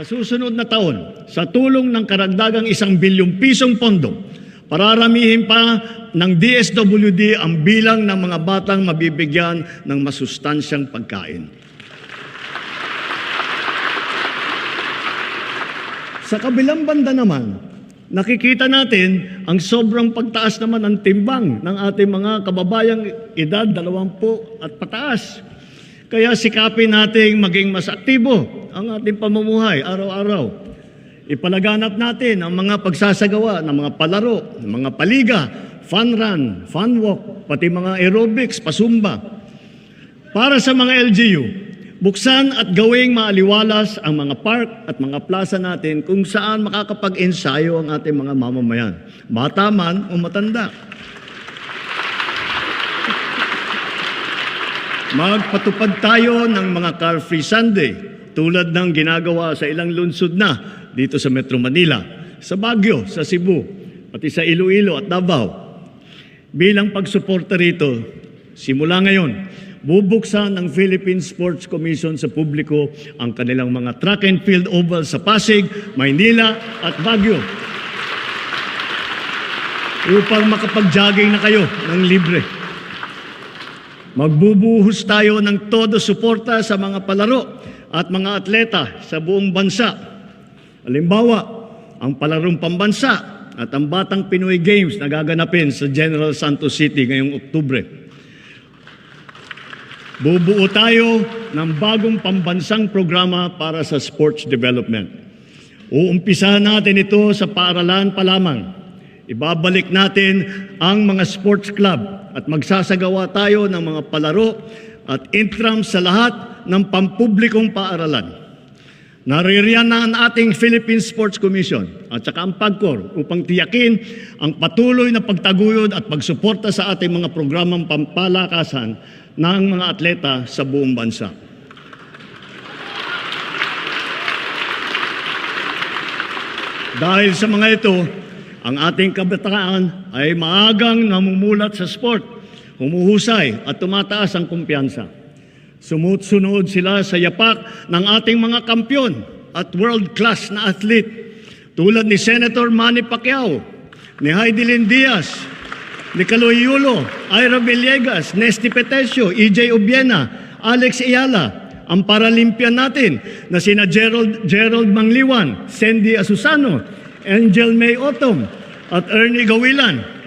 Sa susunod na taon, sa tulong ng karagdagang 1 bilyong pisong pondo, pararamihin pa ng DSWD ang bilang ng mga batang mabibigyan ng masustansyang pagkain. Sa kabilang banda naman, nakikita natin ang sobrang pagtaas naman ng timbang ng ating mga kababayang edad 20 at pataas. Kaya sikapin nating maging mas aktibo ang ating pamumuhay araw-araw. Ipalaganap natin ang mga pagsasagawa ng mga palaro, ng mga paliga, fun run, fun walk, pati mga aerobics, pasumba. Para sa mga LGU, buksan at gawing maaliwalas ang mga park at mga plaza natin kung saan makakapag-ensayo ang ating mga mamamayan, bata man o matanda. Magpatupad tayo ng mga car-free Sunday tulad ng ginagawa sa ilang lungsod na dito sa Metro Manila, sa Baguio, sa Cebu, pati sa Iloilo at Davao. Bilang pagsuporta rito, simula ngayon, bubuksan ng Philippine Sports Commission sa publiko ang kanilang mga track and field oval sa Pasig, Maynila at Baguio upang makapag-jogging na kayo ng libre. Magbubuhos tayo ng todo suporta sa mga palaro at mga atleta sa buong bansa. Halimbawa, ang palarong pambansa at ang Batang Pinoy Games na gaganapin sa General Santos City ngayong Oktubre. Bubuo tayo ng bagong pambansang programa para sa sports development. Uumpisahan natin ito sa paaralan pa lamang. Ibabalik natin ang mga sports club at magsasagawa tayo ng mga palaro at intrams sa lahat ng pampublikong paaralan. Naririyan na ang ating Philippine Sports Commission at saka ang PAGCOR upang tiyakin ang patuloy na pagtaguyod at pagsuporta sa ating mga programang pampalakasan ng mga atleta sa buong bansa. Dahil sa mga ito, ang ating kabataan ay maagang namumulat sa sport, humuhusay at tumataas ang kumpiyansa. Sumusunod sila sa yapak ng ating mga kampyon at world-class na athlete tulad ni Senator Manny Pacquiao, ni Heidelin Diaz, ni Kaloy Yulo, Ira Villegas, Nesty Petesio, EJ Obiena, Alex Ayala, ang Paralympian natin na sina Gerald Mangliwan, Sandy Asusano, Angel May Otom, at Ernie Gawilan.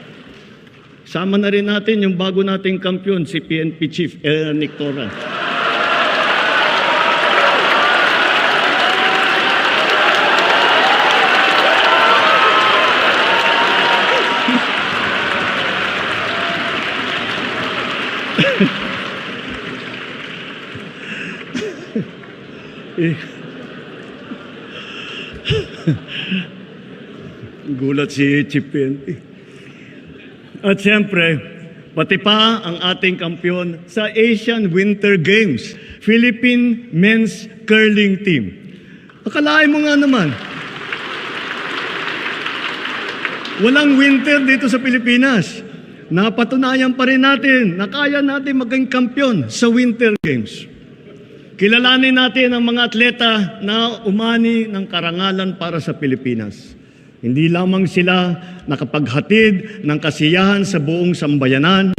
Sama na rin natin yung bago nating kampyon, si PNP Chief Nick Torres. Gulat si Chief PNP. At siyempre, pati pa ang ating kampyon sa Asian Winter Games, Philippine Men's Curling Team. Akalain mo nga naman, walang winter dito sa Pilipinas. Napatunayan pa rin natin na kaya natin maging kampyon sa Winter Games. Kilalanin natin ang mga atleta na umani ng karangalan para sa Pilipinas. Hindi lamang sila nakapaghatid ng kasiyahan sa buong sambayanan,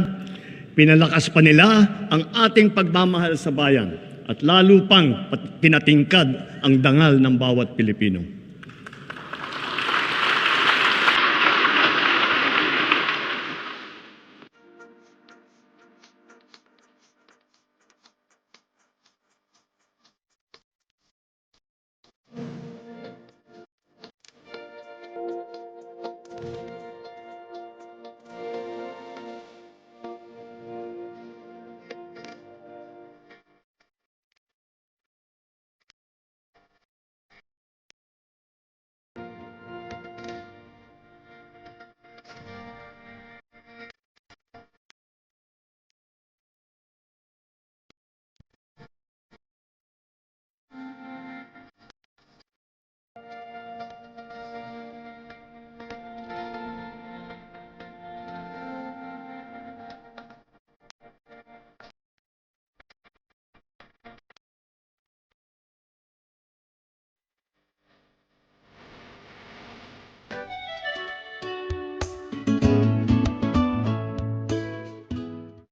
pinalakas pa nila ang ating pagmamahal sa bayan at lalo pang pinatingkad ang dangal ng bawat Pilipino.